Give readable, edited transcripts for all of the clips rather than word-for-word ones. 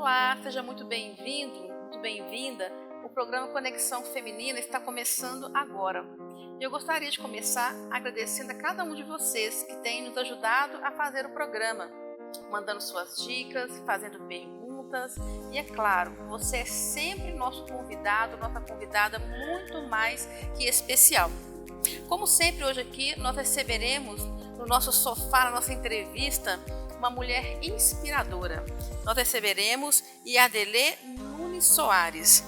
Olá, seja muito bem-vindo, muito bem-vinda. O programa Conexão Feminina está começando agora. Eu gostaria de começar agradecendo a cada um de vocês que tem nos ajudado a fazer o programa, mandando suas dicas, fazendo perguntas e, é claro, você é sempre nosso convidado, nossa convidada muito mais que especial. Como sempre, hoje aqui nós receberemos no nosso sofá, na nossa entrevista, uma mulher inspiradora. Nós receberemos Yardelê Nunes Soares.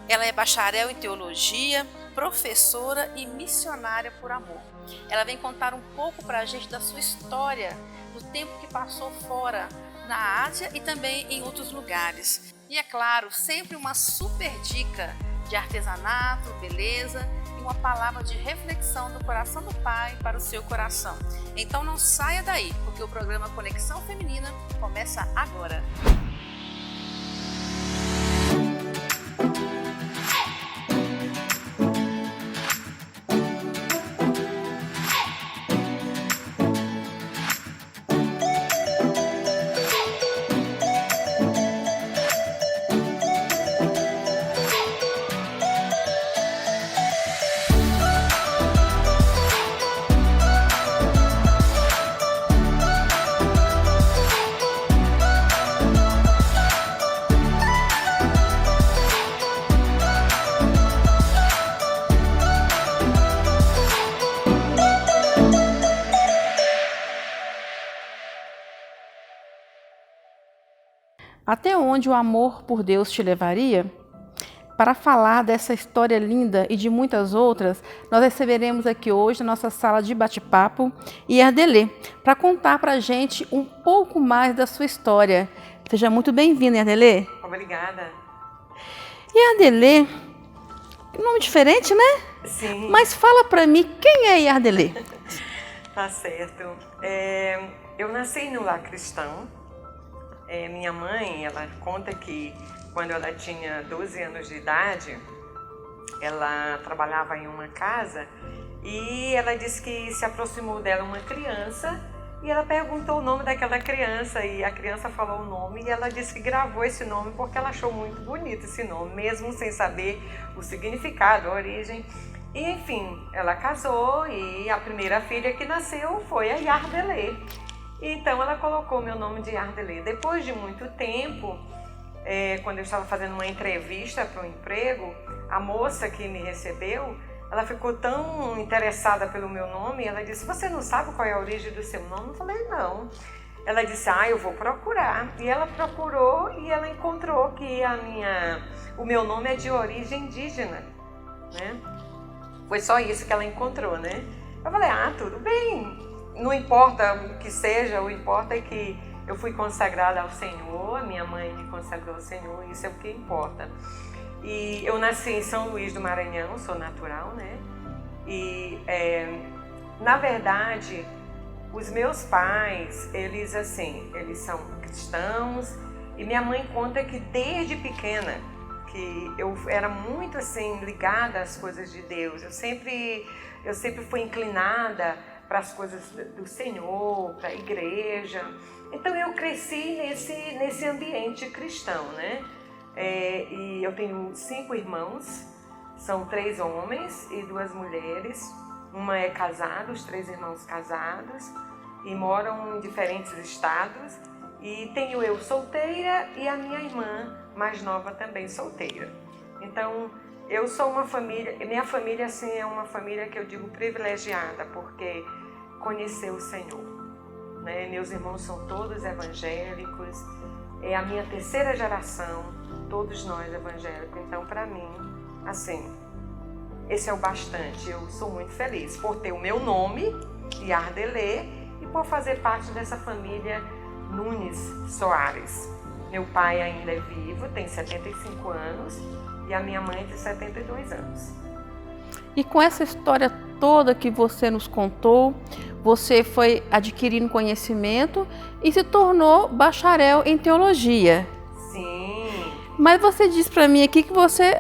Ela é bacharel em teologia, professora e missionária por amor. Ela vem contar um pouco para a gente da sua história, do tempo que passou fora, na Ásia e também em outros lugares. E é claro, sempre uma super dica de artesanato, beleza e uma palavra de reflexão do coração do Pai para o seu coração. Então não saia daí, porque o programa Conexão Feminina começa agora. Até onde o amor por Deus te levaria? Para falar dessa história linda e de muitas outras, nós receberemos aqui hoje na nossa sala de bate-papo Yardelê, para contar para a gente um pouco mais da sua história. Seja muito bem-vinda, Yardelê. Obrigada. Yardelê, nome diferente, né? Sim. Mas fala para mim, quem é Yardelê? Tá certo. Eu nasci no lar cristão. Minha mãe, ela conta que quando ela tinha 12 anos de idade, ela trabalhava em uma casa e ela disse que se aproximou dela uma criança e ela perguntou o nome daquela criança e a criança falou o nome e ela disse que gravou esse nome porque ela achou muito bonito esse nome, mesmo sem saber o significado, a origem. E enfim, ela casou e a primeira filha que nasceu foi a Yardelê. Então ela colocou meu nome de Yardelê. Depois de muito tempo, quando eu estava fazendo uma entrevista para um emprego, a moça que me recebeu, ela ficou tão interessada pelo meu nome, ela disse, você não sabe qual é a origem do seu nome? Eu falei, não. Ela disse, eu vou procurar. E ela procurou e ela encontrou que o meu nome é de origem indígena, né? Foi só isso que ela encontrou, né? Eu falei, tudo bem. Não importa o que seja, o importa é que eu fui consagrada ao Senhor, a minha mãe me consagrou ao Senhor, isso é o que importa. E eu nasci em São Luís do Maranhão, sou natural, né? E, na verdade, os meus pais, eles são cristãos, e minha mãe conta que desde pequena, que eu era muito ligada às coisas de Deus, eu sempre fui inclinada para as coisas do Senhor, para a igreja. Então eu cresci nesse ambiente cristão, né? E eu tenho 5 irmãos, são 3 homens e 2 mulheres. Uma é casada, os 3 irmãos casados e moram em diferentes estados. E tenho eu solteira e a minha irmã mais nova também solteira. Então eu sou uma família, minha família é uma família que eu digo privilegiada, porque conheceu o Senhor, né? Meus irmãos são todos evangélicos, é a minha 3ª geração, todos nós evangélicos. Então, para mim, esse é o bastante. Eu sou muito feliz por ter o meu nome, Yardelê, e por fazer parte dessa família Nunes Soares. Meu pai ainda é vivo, tem 75 anos, e a minha mãe tem 72 anos. E com essa história toda que você nos contou, você foi adquirindo conhecimento e se tornou bacharel em teologia. Sim. Mas você disse para mim aqui que você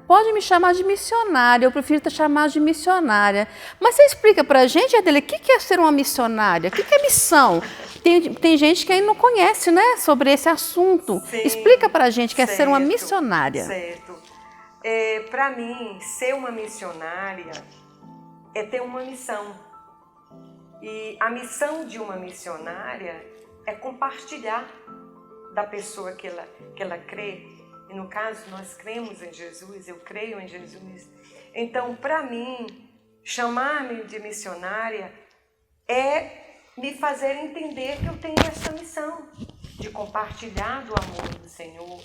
pode me chamar de missionária, eu prefiro te chamar de missionária. Mas você explica para a gente, Adele, o que é ser uma missionária? O que é missão? Tem gente que ainda não conhece, né, sobre esse assunto. Sim, explica para a gente o que é ser uma certo, missionária. Certo. Para mim, ser uma missionária é ter uma missão. E a missão de uma missionária é compartilhar da pessoa que ela crê. E no caso, nós cremos em Jesus, eu creio em Jesus. Então, para mim, chamar-me de missionária é me fazer entender que eu tenho essa missão de compartilhar do amor do Senhor,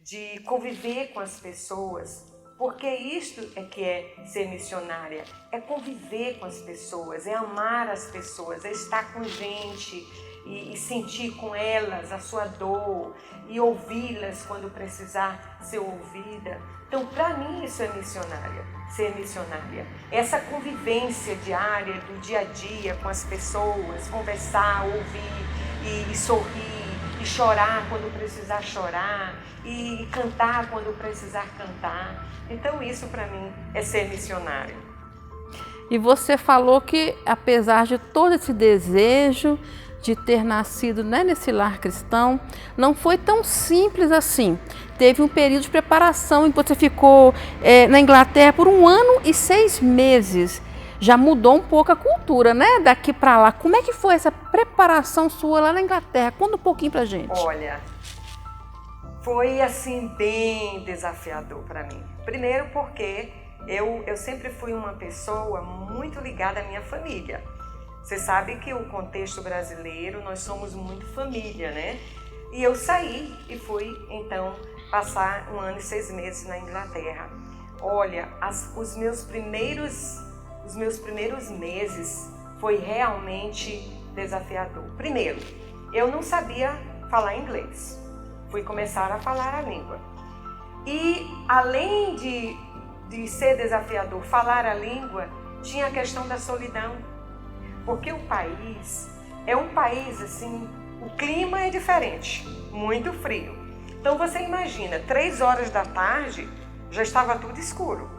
de conviver com as pessoas, porque isto é que é ser missionária, é conviver com as pessoas, é amar as pessoas, é estar com gente e sentir com elas a sua dor e ouvi-las quando precisar ser ouvida. Então, para mim, isso é missionária, ser missionária. Essa convivência diária, do dia a dia com as pessoas, conversar, ouvir e sorrir, e chorar quando precisar chorar, e cantar quando precisar cantar. Então, isso para mim é ser missionário. E você falou que, apesar de todo esse desejo de ter nascido, né, nesse lar cristão, não foi tão simples assim. Teve um período de preparação em que você ficou na Inglaterra por 1 ano e 6 meses. Já mudou um pouco a cultura, né, daqui para lá. Como é que foi essa preparação sua lá na Inglaterra? Conta um pouquinho pra gente. Olha, foi assim bem desafiador para mim. Primeiro porque eu sempre fui uma pessoa muito ligada à minha família. Você sabe que o contexto brasileiro, nós somos muito família, né? E eu saí e fui, então, passar 1 ano e 6 meses na Inglaterra. Olha, os meus primeiros meses foi realmente desafiador. Primeiro, eu não sabia falar inglês. Fui começar a falar a língua. E, além de ser desafiador falar a língua, tinha a questão da solidão. Porque o país é um país assim, o clima é diferente, muito frio. Então você imagina, 3 horas da tarde já estava tudo escuro.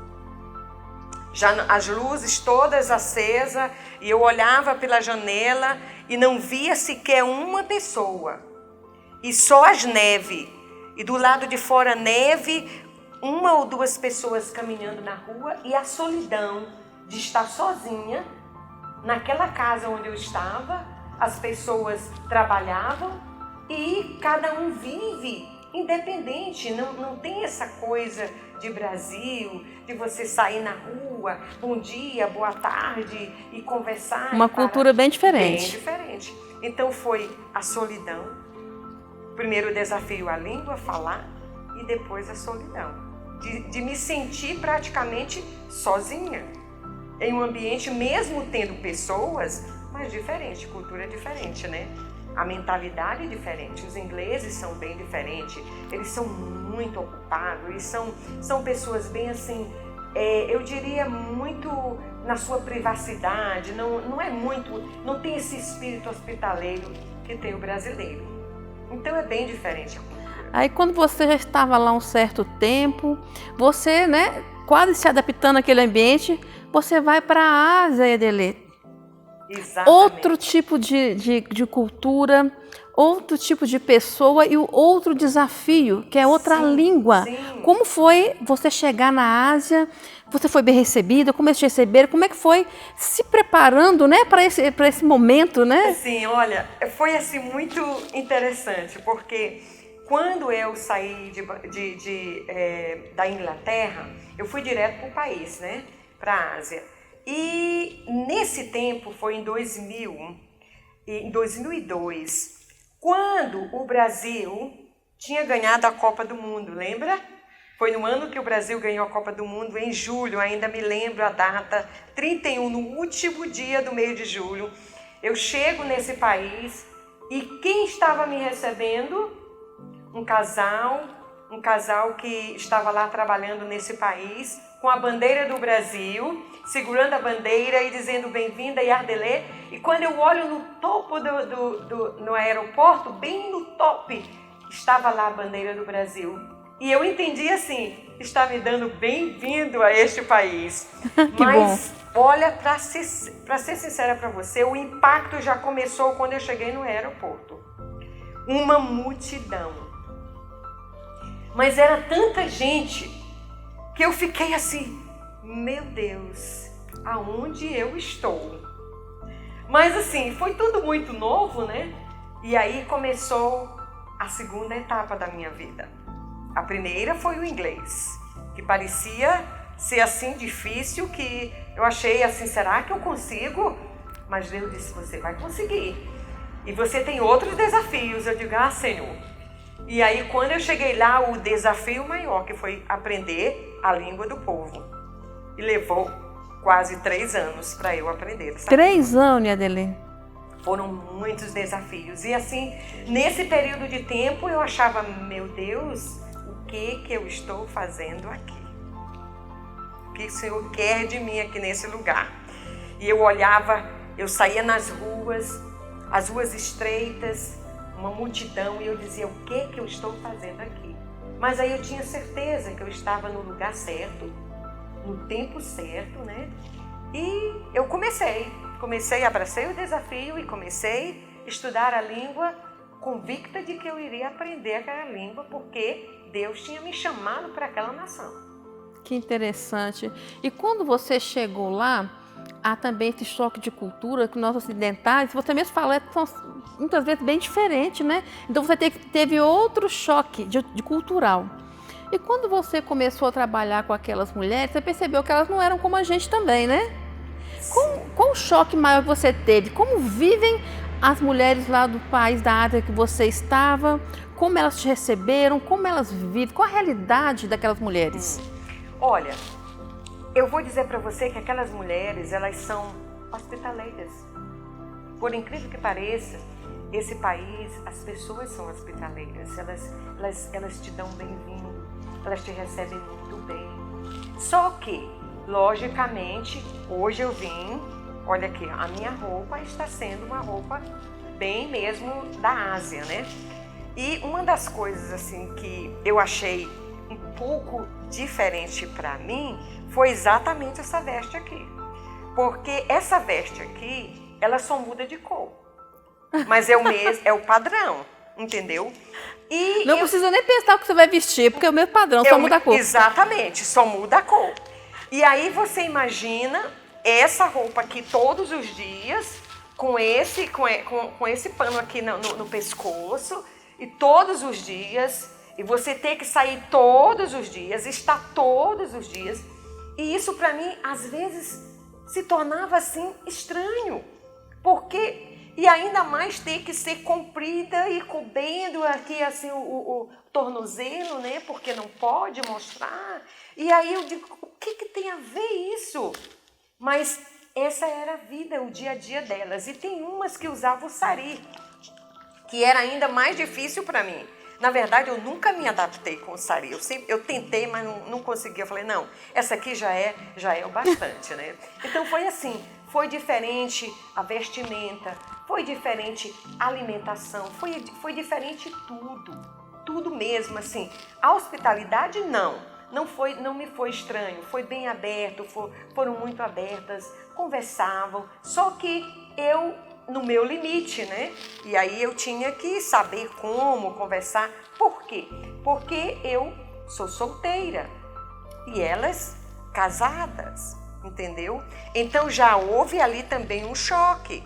Já as luzes todas acesas e eu olhava pela janela e não via sequer uma pessoa. E só as neves. E do lado de fora neve, 1 ou 2 pessoas caminhando na rua e a solidão de estar sozinha. Naquela casa onde eu estava, as pessoas trabalhavam e cada um vive independente. Não tem essa coisa de Brasil, de você sair na rua, bom dia, boa tarde e conversar. Uma cultura bem diferente. Bem diferente. Então foi a solidão. Primeiro o desafio a língua, falar, e depois a solidão. De me sentir praticamente sozinha. Em um ambiente, mesmo tendo pessoas, mas diferente, cultura diferente, né? A mentalidade é diferente, os ingleses são bem diferentes, eles são muito ocupados, eles são pessoas bem assim, eu diria muito na sua privacidade, não tem esse espírito hospitaleiro que tem o brasileiro. Então é bem diferente a cultura. Aí quando você já estava lá um certo tempo, você, né, quase se adaptando àquele ambiente, você vai para a Ásia, Adele. Exatamente. Outro tipo de cultura, outro tipo de pessoa e outro desafio, que é outra língua. Sim. Como foi você chegar na Ásia? Você foi bem recebida? Como eles te receberam? Como é que foi se preparando, né, para esse momento, né? Sim, olha, foi assim muito interessante, porque quando eu saí da Inglaterra, eu fui direto para o país, né? Para a Ásia. E nesse tempo, foi em 2002, quando o Brasil tinha ganhado a Copa do Mundo, lembra? Foi no ano que o Brasil ganhou a Copa do Mundo, em julho, ainda me lembro a data, 31, no último dia do mês de julho. Eu chego nesse país e quem estava me recebendo? Um casal que estava lá trabalhando nesse país, com a bandeira do Brasil, segurando a bandeira e dizendo bem-vinda, Yardelê. E quando eu olho no topo no aeroporto, bem no top, estava lá a bandeira do Brasil. E eu entendi assim, está me dando bem-vindo a este país. Que Mas, bom. olha, para ser sincera para você, o impacto já começou quando eu cheguei no aeroporto. Uma multidão. Mas era tanta gente que eu fiquei assim, meu Deus, aonde eu estou? Mas assim, foi tudo muito novo, né? E aí começou a segunda etapa da minha vida. A primeira foi o inglês, que parecia ser assim difícil, que eu achei assim, será que eu consigo? Mas Deus disse, você vai conseguir. E você tem outros desafios. Eu digo, Senhor. E aí quando eu cheguei lá, o desafio maior, que foi aprender a língua do povo. E levou quase 3 anos para eu aprender. 3 anos, Adelene? Foram muitos desafios. E assim, nesse período de tempo, eu achava, meu Deus, o que eu estou fazendo aqui? O que o Senhor quer de mim aqui nesse lugar? E eu olhava, eu saía nas ruas, as ruas estreitas, uma multidão, e eu dizia, o que eu estou fazendo aqui? Mas aí eu tinha certeza que eu estava no lugar certo, no tempo certo, né? E eu abracei o desafio e comecei a estudar a língua, convicta de que eu iria aprender aquela língua, porque Deus tinha me chamado para aquela nação. Que interessante. E quando você chegou lá, há também esse choque de cultura que nós ocidentais, você mesmo fala, são muitas vezes bem diferentes, né? Então você teve outro choque de cultural. E quando você começou a trabalhar com aquelas mulheres, você percebeu que elas não eram como a gente também, né? Qual o choque maior que você teve? Como vivem as mulheres lá do país da Ásia que você estava? Como elas te receberam? Como elas vivem? Qual a realidade daquelas mulheres? Olha, eu vou dizer para você que aquelas mulheres, elas são hospitaleiras. Por incrível que pareça, esse país, as pessoas são hospitaleiras. Elas te dão bem-vindo, elas te recebem muito bem. Só que, logicamente, hoje eu vim, olha aqui, a minha roupa está sendo uma roupa bem mesmo da Ásia, né? E uma das coisas assim que eu achei um pouco diferente para mim foi exatamente essa veste aqui. Porque essa veste aqui, ela só muda de cor. Mas é o padrão, entendeu? E não precisa nem pensar o que você vai vestir, porque é o mesmo padrão, só muda a cor. Exatamente, só muda a cor. E aí você imagina essa roupa aqui todos os dias, com esse pano aqui no pescoço, e todos os dias, e você ter que sair todos os dias, estar todos os dias. E isso para mim, às vezes, se tornava assim estranho, porque... E ainda mais ter que ser comprida e cobrindo aqui assim o tornozelo, né? Porque não pode mostrar. E aí eu digo, o que tem a ver isso? Mas essa era a vida, o dia a dia delas. E tem umas que usavam o sari, que era ainda mais difícil para mim. Na verdade, eu nunca me adaptei com o sari. Eu tentei, mas não consegui. Eu falei, não, essa aqui já é o bastante, né? Então foi assim, foi diferente a vestimenta, foi diferente a alimentação, foi diferente tudo mesmo, assim. A hospitalidade não me foi estranho, foi bem aberto, foram muito abertas, conversavam, só que eu, no meu limite, né? E aí eu tinha que saber como conversar. Por quê? Porque eu sou solteira e elas casadas, entendeu? Então já houve ali também um choque.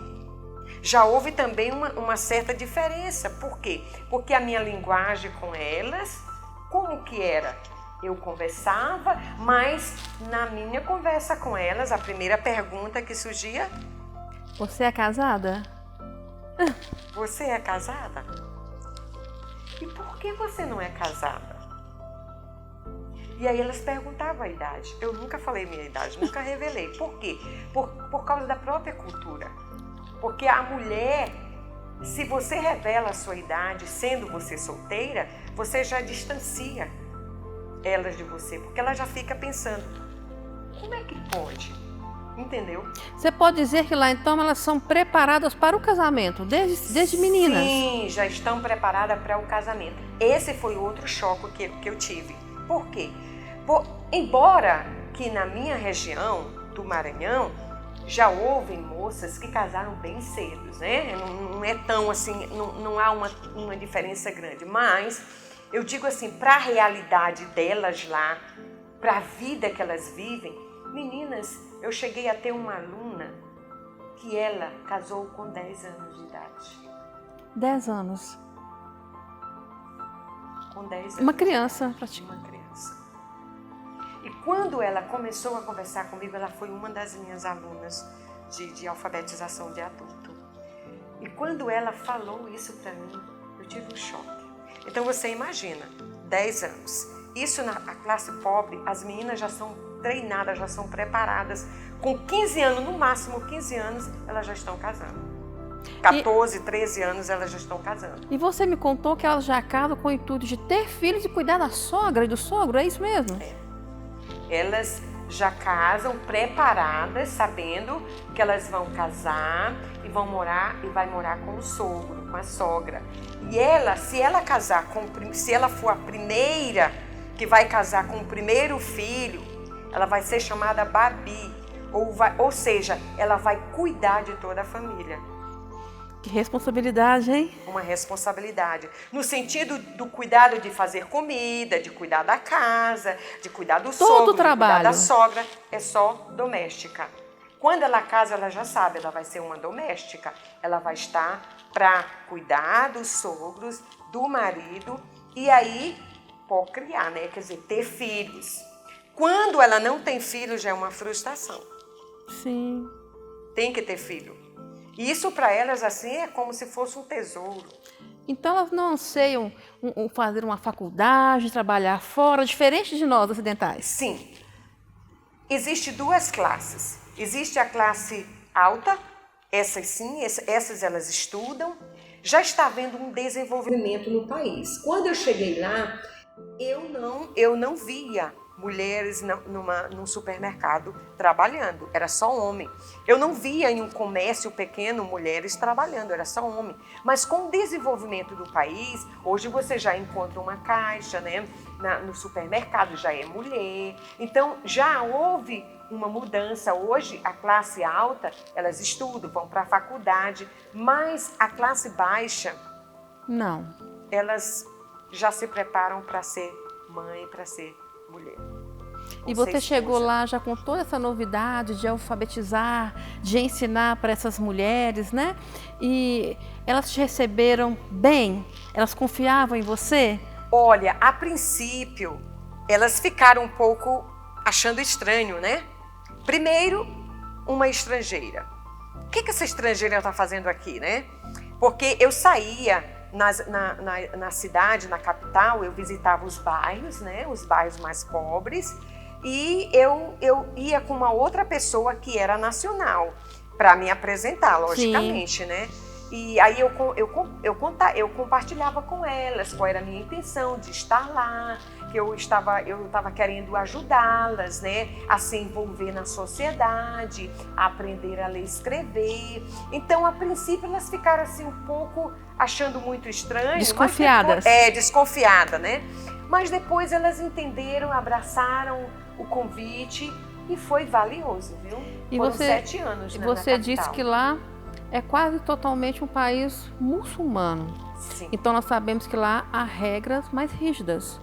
Já houve também uma certa diferença. Por quê? Porque a minha linguagem com elas, como que era? Eu conversava, mas na minha conversa com elas, a primeira pergunta que surgia... Você é casada? Você é casada? E por que você não é casada? E aí elas perguntavam a idade. Eu nunca falei minha idade, nunca revelei. Por quê? Por causa da própria cultura. Porque a mulher, se você revela a sua idade, sendo você solteira, você já distancia elas de você, porque ela já fica pensando, como é que pode? Entendeu? Você pode dizer que lá então elas são preparadas para o casamento, desde meninas? Sim, já estão preparadas para o casamento. Esse foi outro choque que eu tive. Por quê? Embora que na minha região do Maranhão já houve moças que casaram bem cedo, né? Não é tão assim, não há uma diferença grande, mas eu digo assim, para a realidade delas lá, para a vida que elas vivem, meninas, eu cheguei a ter uma aluna que ela casou com 10 anos de idade. 10 anos. Com 10 anos. Uma criança, praticamente. Uma criança. E quando ela começou a conversar comigo, ela foi uma das minhas alunas de alfabetização de adulto. E quando ela falou isso para mim, eu tive um choque. Então você imagina, 10 anos. Isso na classe pobre, as meninas já são treinadas, já são preparadas. Com 15 anos, no máximo 15 anos, elas já estão casando. 14, 13 anos, elas já estão casando. E você me contou que elas já casam com o intuito de ter filhos e cuidar da sogra e do sogro, é isso mesmo? É. Elas já casam preparadas, sabendo que elas vão casar e vai morar com o sogro, com a sogra. E ela, se ela for a primeira que vai casar com o primeiro filho, ela vai ser chamada Babi, ou seja, ela vai cuidar de toda a família. Que responsabilidade, hein? Uma responsabilidade. No sentido do cuidado de fazer comida, de cuidar da casa, de cuidar do sogro, de cuidar da sogra, é só doméstica. Quando ela casa, ela já sabe, ela vai ser uma doméstica. Ela vai estar para cuidar dos sogros, do marido e aí pode criar, né? Quer dizer, ter filhos. Quando ela não tem filho, já é uma frustração. Sim. Tem que ter filho. E isso para elas assim é como se fosse um tesouro. Então elas não anseiam fazer uma faculdade, trabalhar fora, diferente de nós ocidentais? Sim. Existem duas classes. Existe a classe alta, essas sim, essas elas estudam. Já está havendo um desenvolvimento no país. Quando eu cheguei lá, eu não via mulheres num supermercado trabalhando, era só homem. Eu não via em um comércio pequeno mulheres trabalhando, era só homem. Mas com o desenvolvimento do país, hoje você já encontra uma caixa, né? No supermercado já é mulher. Então já houve uma mudança. Hoje a classe alta, elas estudam, vão para a faculdade, mas a classe baixa, não. Elas já se preparam para ser mãe, para ser mulher. E você chegou lá já com toda essa novidade de alfabetizar, de ensinar para essas mulheres, né? E elas te receberam bem? Elas confiavam em você? Olha, a princípio, elas ficaram um pouco achando estranho, né? Primeiro, uma estrangeira. O que essa estrangeira está fazendo aqui, né? Porque eu saía na cidade, na capital, eu visitava os bairros, né? Os bairros mais pobres. E eu ia com uma outra pessoa que era nacional para me apresentar, logicamente, sim, né? E aí eu compartilhava com elas qual era a minha intenção de estar lá, que eu estava querendo ajudá-las, né, a se envolver na sociedade, a aprender a ler e escrever. Então, a princípio, elas ficaram assim um pouco achando muito estranho. Desconfiadas. Desconfiada, né? Mas depois elas entenderam, abraçaram o convite e foi valioso, viu? E foram você, 7 anos, né, você disse que lá é quase totalmente um país muçulmano. Sim. Então nós sabemos que lá há regras mais rígidas.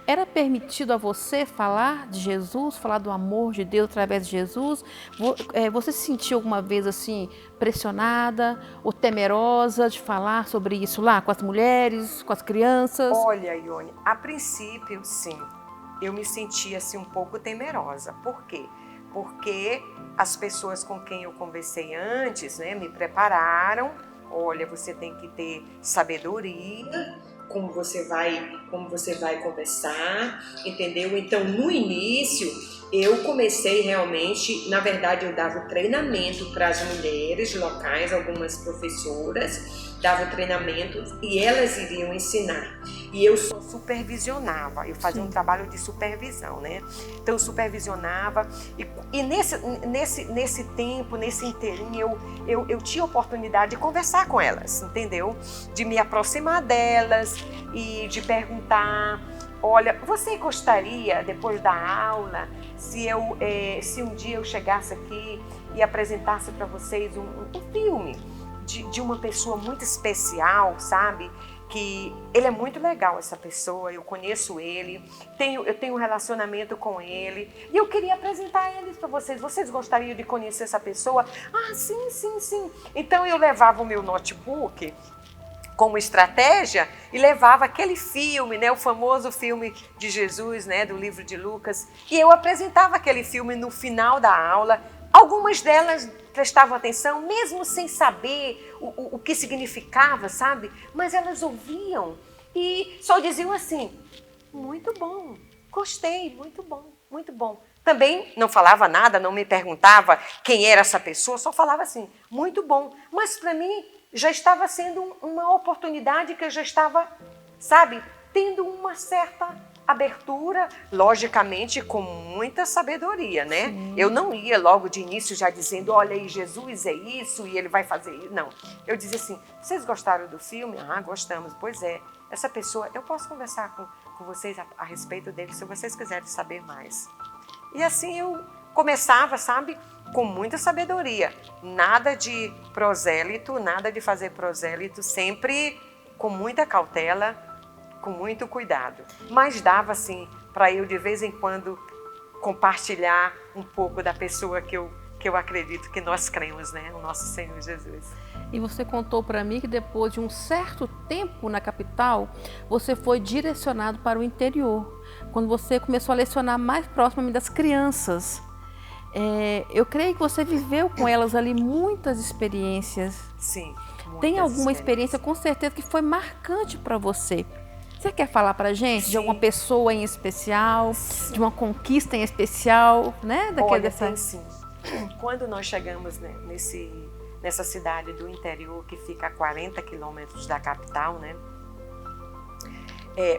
Era permitido a você falar de Jesus, falar do amor de Deus através de Jesus? Você se sentiu alguma vez assim pressionada ou temerosa de falar sobre isso lá com as mulheres, com as crianças? Olha, Ione, a princípio, sim, eu me sentia assim um pouco temerosa. Por quê? Porque as pessoas com quem eu conversei antes, né, me prepararam. Olha, você tem que ter sabedoria, como você vai conversar, entendeu? Então, no início, eu comecei realmente, na verdade, eu dava treinamento para as mulheres locais, algumas professoras, dava o treinamento e elas iriam ensinar. E eu só supervisionava, eu fazia um trabalho de supervisão, né? Então eu supervisionava e nesse tempo, nesse inteirinho, eu tinha a oportunidade de conversar com elas, entendeu? De me aproximar delas e de perguntar, olha, você gostaria, depois da aula, se um dia eu chegasse aqui e apresentasse para vocês um filme de uma pessoa muito especial, sabe? Que ele é muito legal, essa pessoa, eu conheço ele, eu tenho um relacionamento com ele e eu queria apresentar eles para vocês. Vocês gostariam de conhecer essa pessoa? Ah, sim, sim, sim. Então eu levava o meu notebook como estratégia e levava aquele filme, né, o famoso filme de Jesus, né, do livro de Lucas, e eu apresentava aquele filme no final da aula. Algumas delas prestavam atenção, mesmo sem saber o que significava, sabe? Mas elas ouviam e só diziam assim, muito bom, gostei, muito bom, muito bom. Também não falava nada, não me perguntava quem era essa pessoa, só falava assim, muito bom. Mas para mim já estava sendo uma oportunidade que eu já estava, sabe, tendo uma certa abertura, logicamente com muita sabedoria, né? Sim. Eu não ia logo de início já dizendo, olha aí, Jesus é isso e ele vai fazer isso. Não, eu dizia assim, vocês gostaram do filme? Ah, gostamos. Pois é, essa pessoa, eu posso conversar com vocês a respeito dele se vocês quiserem saber mais. E assim eu começava, sabe, com muita sabedoria. Nada de prosélito, nada de fazer prosélito, sempre com muita cautela, com muito cuidado. Mas dava, assim, para eu, de vez em quando, compartilhar um pouco da pessoa que eu acredito que nós cremos, né? O nosso Senhor Jesus. E você contou para mim que depois de um certo tempo na capital, você foi direcionado para o interior, quando você começou a lecionar mais próximo das crianças. Eu creio que você viveu com elas ali muitas experiências. Sim. Tem alguma experiência, com certeza, que foi marcante para você? Você quer falar para a gente de alguma pessoa em especial, sim, de uma conquista em especial, né? Olha, tem sim. Quando nós chegamos, né, nessa cidade do interior, que fica a 40 quilômetros da capital, né?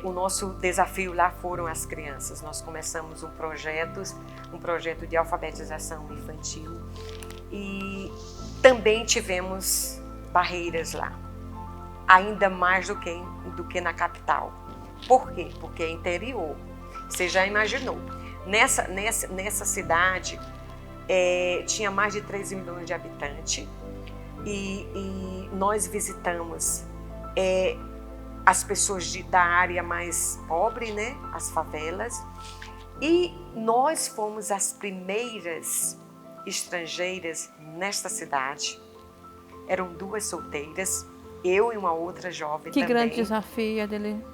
O nosso desafio lá foram as crianças. Nós começamos um projeto de alfabetização infantil e também tivemos barreiras lá, ainda mais do que na capital. Por quê? Porque é interior. Você já imaginou? Nessa cidade tinha mais de 13 milhões de habitantes e nós visitamos as pessoas da área mais pobre, né? As favelas, e nós fomos as primeiras estrangeiras nesta cidade. Eram 2 solteiras, eu e uma outra jovem também. Que grande desafio, Adeline.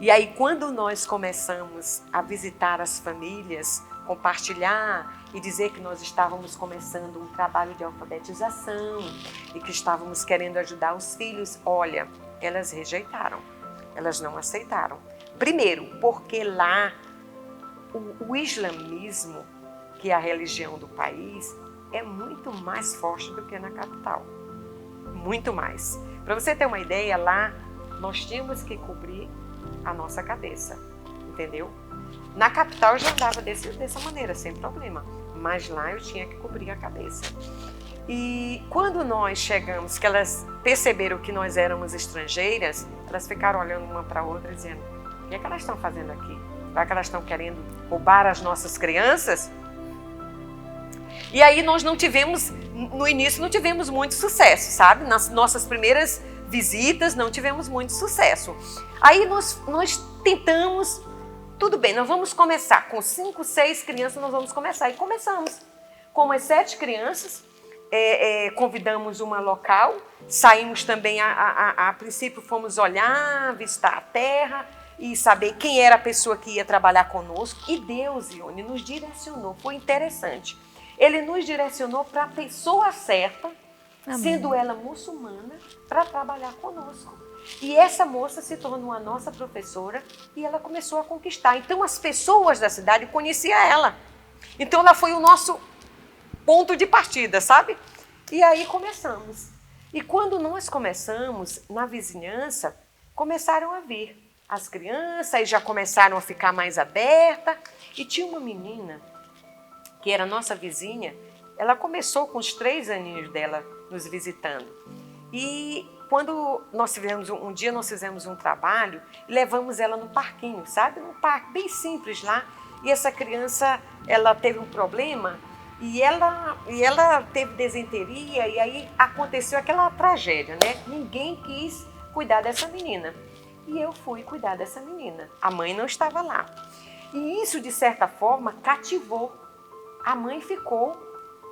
E aí, quando nós começamos a visitar as famílias, compartilhar e dizer que nós estávamos começando um trabalho de alfabetização e que estávamos querendo ajudar os filhos, olha, elas rejeitaram, elas não aceitaram. Primeiro, porque lá o islamismo, que é a religião do país, é muito mais forte do que na capital. Muito mais. Para você ter uma ideia, lá nós tínhamos que cobrir a nossa cabeça, entendeu? Na capital eu já andava dessa maneira, sem problema, mas lá eu tinha que cobrir a cabeça. E quando nós chegamos, que elas perceberam que nós éramos estrangeiras, elas ficaram olhando uma para a outra dizendo, o que é que elas estão fazendo aqui? Será que elas estão querendo roubar as nossas crianças? E aí nós no início não tivemos muito sucesso, sabe? Nas nossas primeiras visitas não tivemos muito sucesso. Aí nós tentamos, tudo bem, nós vamos começar com 5, 6 crianças, nós vamos começar. E começamos com umas 7 crianças, convidamos uma local, saímos também, a princípio fomos olhar, visitar a terra e saber quem era a pessoa que ia trabalhar conosco. E Deus, Ione, nos direcionou, foi interessante. Ele nos direcionou para a pessoa certa, amém, sendo ela muçulmana, para trabalhar conosco. E essa moça se tornou a nossa professora e ela começou a conquistar. Então as pessoas da cidade conheciam ela. Então ela foi o nosso ponto de partida, sabe? E aí começamos. E quando nós começamos, na vizinhança, começaram a vir as crianças e já começaram a ficar mais abertas. E tinha uma menina, que era nossa vizinha, ela começou com os 3 aninhos dela nos visitando. E quando nós fizemos, um dia nós fizemos um trabalho, levamos ela no parquinho, sabe? Um parque bem simples lá. E essa criança, ela teve um problema e ela teve desenteria e aí aconteceu aquela tragédia, né? Ninguém quis cuidar dessa menina. E eu fui cuidar dessa menina. A mãe não estava lá. E isso, de certa forma, cativou. A mãe ficou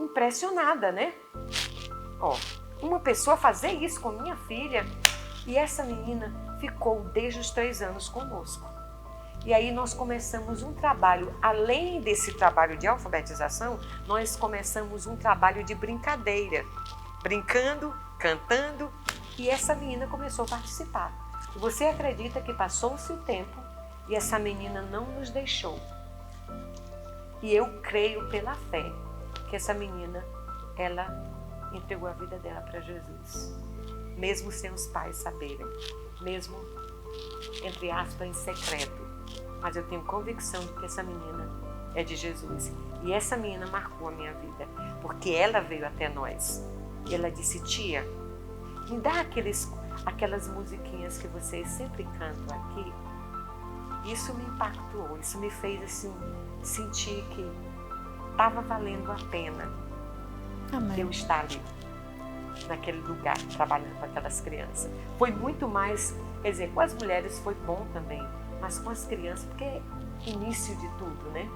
impressionada, né? Ó, uma pessoa fazer isso com minha filha. E essa menina ficou desde os 3 anos conosco. E aí nós começamos um trabalho, além desse trabalho de alfabetização, nós começamos um trabalho de brincadeira. Brincando, cantando, e essa menina começou a participar. Você acredita que passou-se o tempo e essa menina não nos deixou? E eu creio pela fé que essa menina, ela entregou a vida dela para Jesus. Mesmo sem os pais saberem, mesmo, entre aspas, em secreto. Mas eu tenho convicção de que essa menina é de Jesus. E essa menina marcou a minha vida, porque ela veio até nós. E ela disse: tia, me dá aquelas musiquinhas que vocês sempre cantam aqui. Isso me impactou, isso me fez assim, sentir que estava valendo a pena. Amém. Eu estar ali, naquele lugar, trabalhando com aquelas crianças. Foi muito mais, quer dizer, com as mulheres foi bom também, mas com as crianças, porque é início de tudo, né?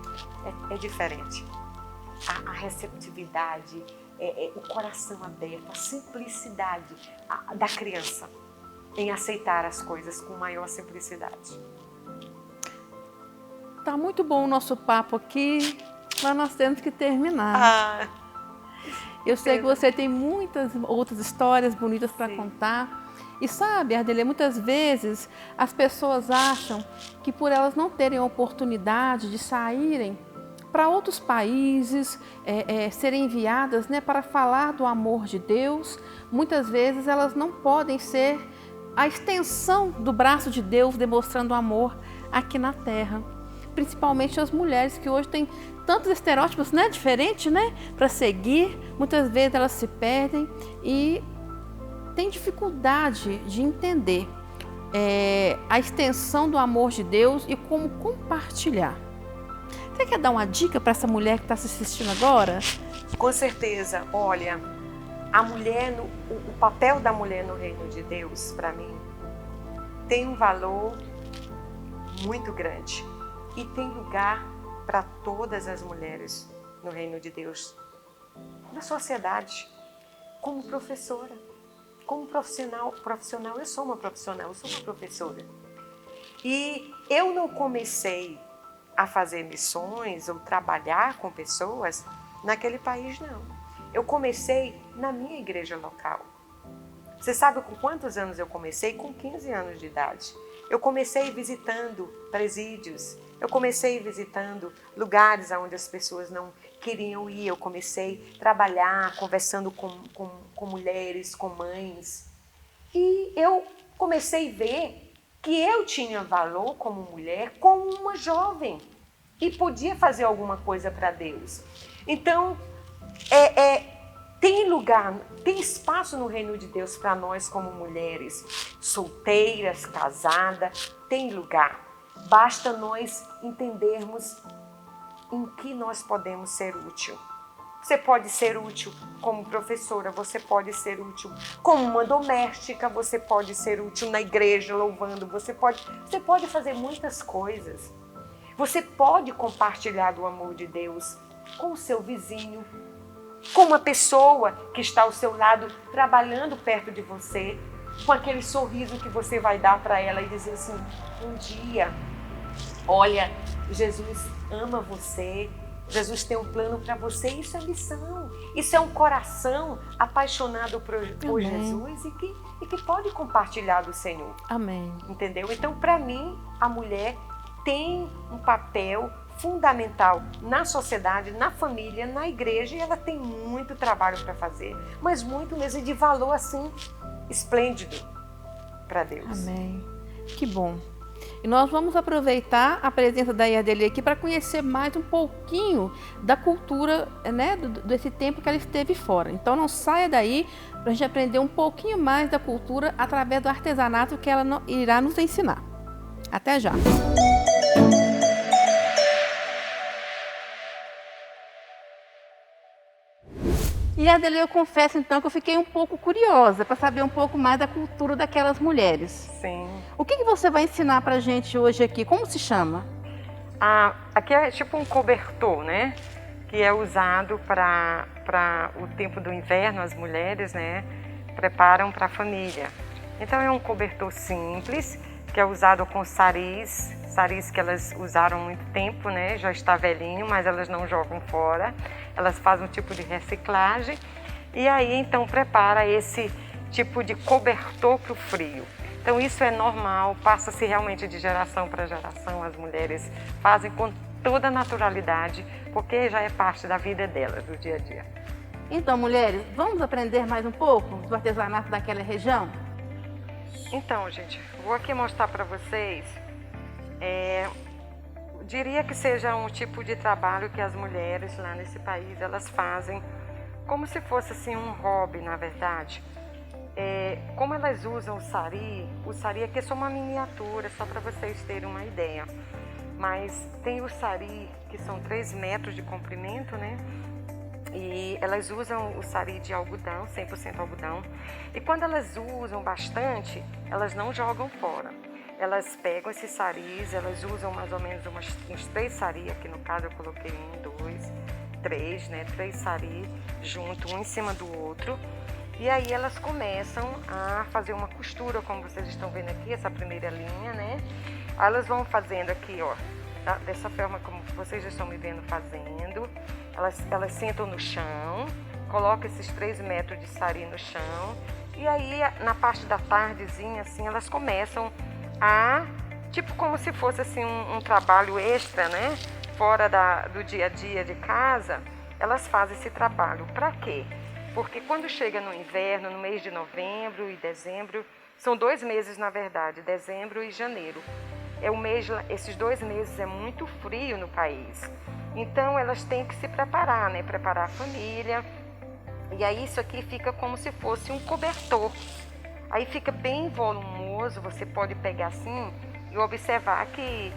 É diferente. A receptividade, o coração aberto, a simplicidade da criança em aceitar as coisas com maior simplicidade. Tá muito bom o nosso papo aqui, mas nós temos que terminar. Eu sei que você tem muitas outras histórias bonitas para contar. E sabe, Ardelê, muitas vezes as pessoas acham que por elas não terem a oportunidade de saírem para outros países, serem enviadas, né, para falar do amor de Deus, muitas vezes elas não podem ser a extensão do braço de Deus demonstrando amor aqui na Terra. Principalmente as mulheres que hoje têm tantos estereótipos, né, diferentes, né, para seguir. Muitas vezes elas se perdem e têm dificuldade de entender a extensão do amor de Deus e como compartilhar. Você quer dar uma dica para essa mulher que está se assistindo agora? Com certeza. Olha, a mulher, o papel da mulher no reino de Deus, para mim, tem um valor muito grande. E tem lugar para todas as mulheres no reino de Deus, na sociedade, como professora, como profissional. Eu sou uma profissional, eu sou uma professora. E eu não comecei a fazer missões ou trabalhar com pessoas naquele país, não. Eu comecei na minha igreja local. Você sabe com quantos anos eu comecei? Com 15 anos de idade. Eu comecei visitando presídios, eu comecei visitando lugares onde as pessoas não queriam ir. Eu comecei a trabalhar, conversando com mulheres, com mães. E eu comecei a ver que eu tinha valor como mulher, como uma jovem, e podia fazer alguma coisa para Deus. Então, tem lugar, tem espaço no reino de Deus para nós como mulheres, solteiras, casadas, tem lugar. Basta nós entendermos em que nós podemos ser útil. Você pode ser útil como professora, você pode ser útil como uma doméstica, você pode ser útil na igreja louvando, você pode fazer muitas coisas. Você pode compartilhar do amor de Deus com o seu vizinho, com uma pessoa que está ao seu lado, trabalhando perto de você, com aquele sorriso que você vai dar para ela e dizer assim: um dia, olha, Jesus ama você, Jesus tem um plano para você. Isso é missão, isso é um coração apaixonado por Jesus e que pode compartilhar do Senhor. Amém. Entendeu? Então, para mim, a mulher tem um papel fundamental na sociedade, na família, na igreja, e ela tem muito trabalho para fazer, mas muito mesmo de valor assim esplêndido para Deus. Amém. Que bom. E nós vamos aproveitar a presença da Iadeli aqui para conhecer mais um pouquinho da cultura, né, desse tempo que ela esteve fora. Então não saia daí para a gente aprender um pouquinho mais da cultura através do artesanato que ela irá nos ensinar. Até já! E Iadeli, eu confesso então que eu fiquei um pouco curiosa para saber um pouco mais da cultura daquelas mulheres. Sim. O que você vai ensinar para a gente hoje aqui? Como se chama? Aqui é tipo um cobertor, né? Que é usado para o tempo do inverno, as mulheres, né? Preparam para a família. Então é um cobertor simples, que é usado com saris que elas usaram há muito tempo, né? Já está velhinho, mas elas não jogam fora. Elas fazem um tipo de reciclagem e aí então prepara esse tipo de cobertor para o frio. Então isso é normal, passa-se realmente de geração para geração, as mulheres fazem com toda a naturalidade, porque já é parte da vida delas, do dia a dia. Então, mulheres, vamos aprender mais um pouco do artesanato daquela região? Então, gente, vou aqui mostrar para vocês, diria que seja um tipo de trabalho que as mulheres lá nesse país, elas fazem como se fosse assim um hobby, na verdade. Como elas usam o sari aqui é só uma miniatura, só para vocês terem uma ideia. Mas tem o sari, que são 3 metros de comprimento, né? E elas usam o sari de algodão, 100% algodão. E quando elas usam bastante, elas não jogam fora. Elas pegam esses saris, elas usam mais ou menos uns 3 saris, aqui no caso eu coloquei 1, 2, 3, né? 3 saris junto, um em cima do outro. E aí elas começam a fazer uma costura, como vocês estão vendo aqui, essa primeira linha, né? Aí elas vão fazendo aqui, ó, dessa forma como vocês já estão me vendo fazendo. Elas sentam no chão, colocam esses 3 metros de sari no chão. E aí, na parte da tardezinha, assim, elas começam tipo como se fosse assim um trabalho extra, né? Fora do dia a dia de casa, elas fazem esse trabalho. Para quê? Porque quando chega no inverno, no mês de novembro e dezembro, são 2 meses na verdade, dezembro e janeiro. Esses 2 meses é muito frio no país. Então elas têm que se preparar, né? Preparar a família. E aí isso aqui fica como se fosse um cobertor. Aí fica bem volumoso, você pode pegar assim e observar que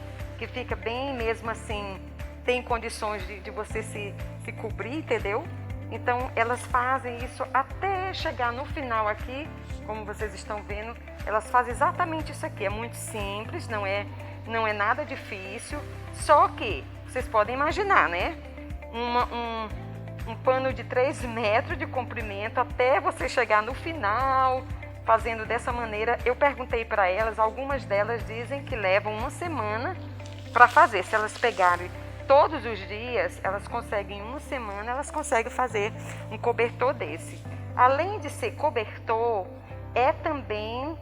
fica bem mesmo assim, tem condições de você se cobrir, entendeu? Então elas fazem isso até chegar no final aqui, como vocês estão vendo, elas fazem exatamente isso aqui. É muito simples, não é nada difícil, só que vocês podem imaginar, né? Um pano de 3 metros de comprimento até você chegar no final, fazendo dessa maneira. Eu perguntei para elas, algumas delas dizem que levam 1 semana para fazer. Se elas pegarem todos os dias, elas conseguem, em 1 semana, elas conseguem fazer um cobertor desse. Além de ser cobertor, também,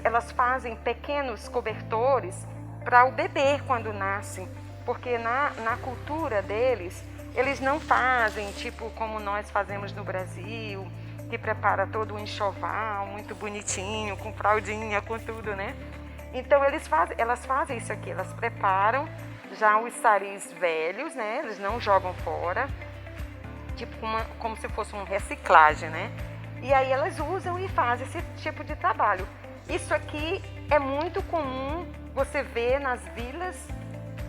elas fazem pequenos cobertores para o bebê quando nasce, porque na cultura deles, eles não fazem tipo como nós fazemos no Brasil, que prepara todo o enxoval, muito bonitinho, com fraldinha, com tudo, né? Então elas fazem isso aqui, elas preparam já os saris velhos, né? Eles não jogam fora, tipo como se fosse uma reciclagem, né? E aí elas usam e fazem esse tipo de trabalho. Isso aqui é muito comum você ver nas vilas,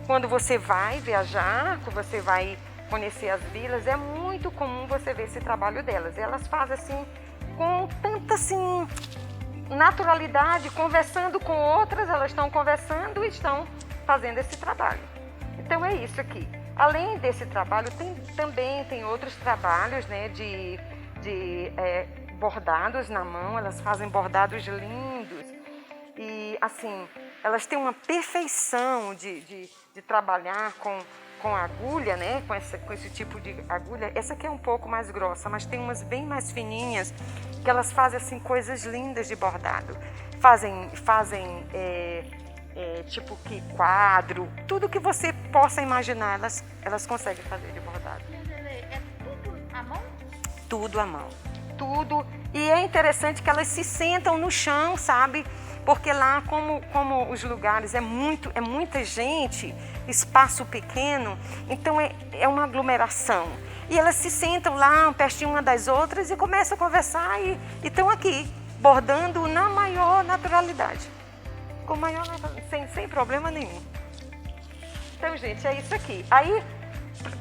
quando você vai viajar, quando você vai conhecer as vilas, é muito comum você ver esse trabalho delas. E elas fazem assim, com tanta assim, naturalidade, conversando com outras, elas estão conversando e estão fazendo esse trabalho. Então é isso aqui. Além desse trabalho, também tem outros trabalhos, né, de bordados na mão. Elas fazem bordados lindos e assim, elas têm uma perfeição de trabalhar com agulha, né? Com esse tipo de agulha. Essa aqui é um pouco mais grossa, mas tem umas bem mais fininhas que elas fazem assim coisas lindas de bordado. Fazem tipo que quadro, tudo que você possa imaginar, elas conseguem fazer de bordado. É tudo à mão? Tudo à mão, tudo. E é interessante que elas se sentam no chão, sabe? Porque lá, como os lugares é muita gente, espaço pequeno, então é uma aglomeração. E elas se sentam lá, pertinho uma das outras e começam a conversar e estão aqui, bordando na maior naturalidade. Com maior sem problema nenhum. Então, gente, é isso aqui. Aí,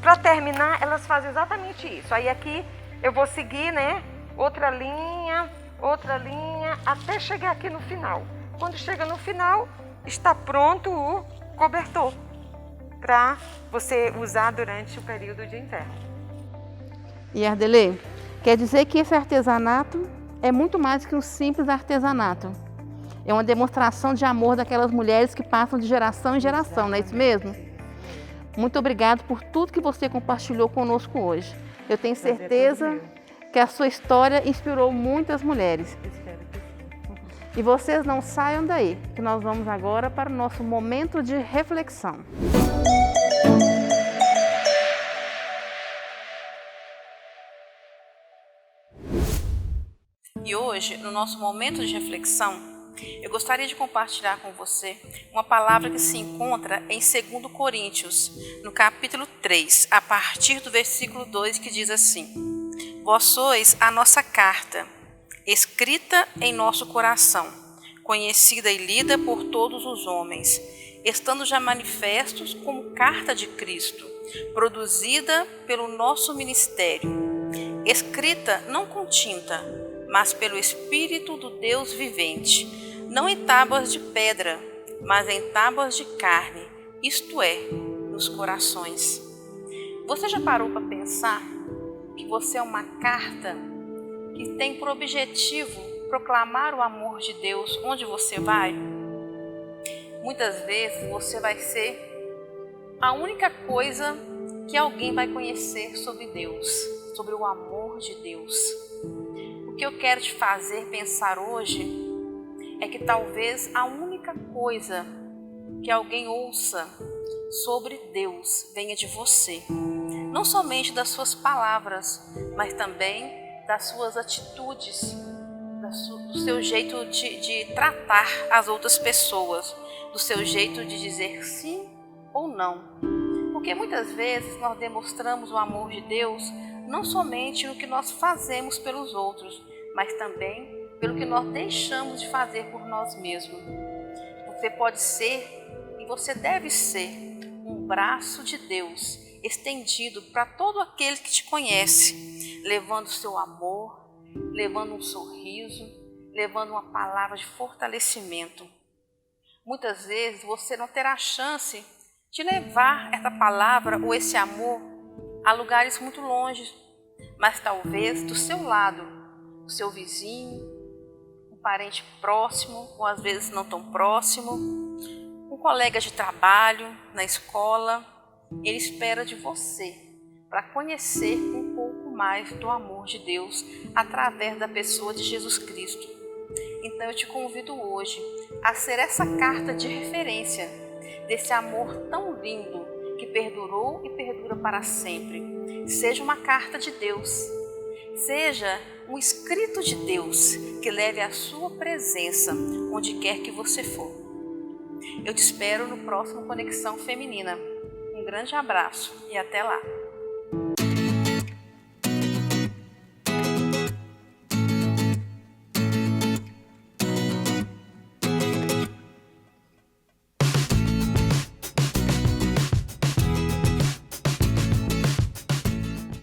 para terminar, elas fazem exatamente isso. Aí aqui eu vou seguir, né? Outra linha, até chegar aqui no final. Quando chega no final, está pronto o cobertor para você usar durante o período de inverno. E Ardelê, quer dizer que esse artesanato é muito mais que um simples artesanato. É uma demonstração de amor daquelas mulheres que passam de geração em geração, não é isso mesmo? Muito obrigado por tudo que você compartilhou conosco hoje. Eu tenho certeza que a sua história inspirou muitas mulheres. E vocês não saiam daí, que nós vamos agora para o nosso momento de reflexão. E hoje, no nosso momento de reflexão, eu gostaria de compartilhar com você uma palavra que se encontra em 2 Coríntios, no capítulo 3, a partir do versículo 2, que diz assim: Vós sois a nossa carta, escrita em nosso coração, conhecida e lida por todos os homens, estando já manifestos como carta de Cristo, produzida pelo nosso ministério, escrita não com tinta, mas pelo Espírito do Deus vivente, não em tábuas de pedra, mas em tábuas de carne, isto é, nos corações. Você já parou para pensar que você é uma carta que tem por objetivo proclamar o amor de Deus onde você vai? Muitas vezes você vai ser a única coisa que alguém vai conhecer sobre Deus, sobre o amor de Deus. O que eu quero te fazer pensar hoje é que talvez a única coisa que alguém ouça sobre Deus venha de você. Não somente das suas palavras, mas também das suas atitudes, do seu jeito de tratar as outras pessoas, do seu jeito de dizer sim ou não. Porque muitas vezes nós demonstramos o amor de Deus não somente no que nós fazemos pelos outros, mas também pelo que nós deixamos de fazer por nós mesmos. Você pode ser e você deve ser um braço de Deus estendido para todo aquele que te conhece, levando o seu amor, levando um sorriso, levando uma palavra de fortalecimento. Muitas vezes você não terá chance de levar essa palavra ou esse amor a lugares muito longe, mas talvez do seu lado, o seu vizinho, um parente próximo, ou às vezes não tão próximo, um colega de trabalho, na escola, ele espera de você para conhecer um pouco mais do amor de Deus através da pessoa de Jesus Cristo. Então eu te convido hoje a ser essa carta de referência desse amor tão lindo que perdurou e perdura para sempre. Seja uma carta de Deus, seja um escrito de Deus que leve a sua presença onde quer que você for. Eu te espero no próximo Conexão Feminina. Um grande abraço e até lá!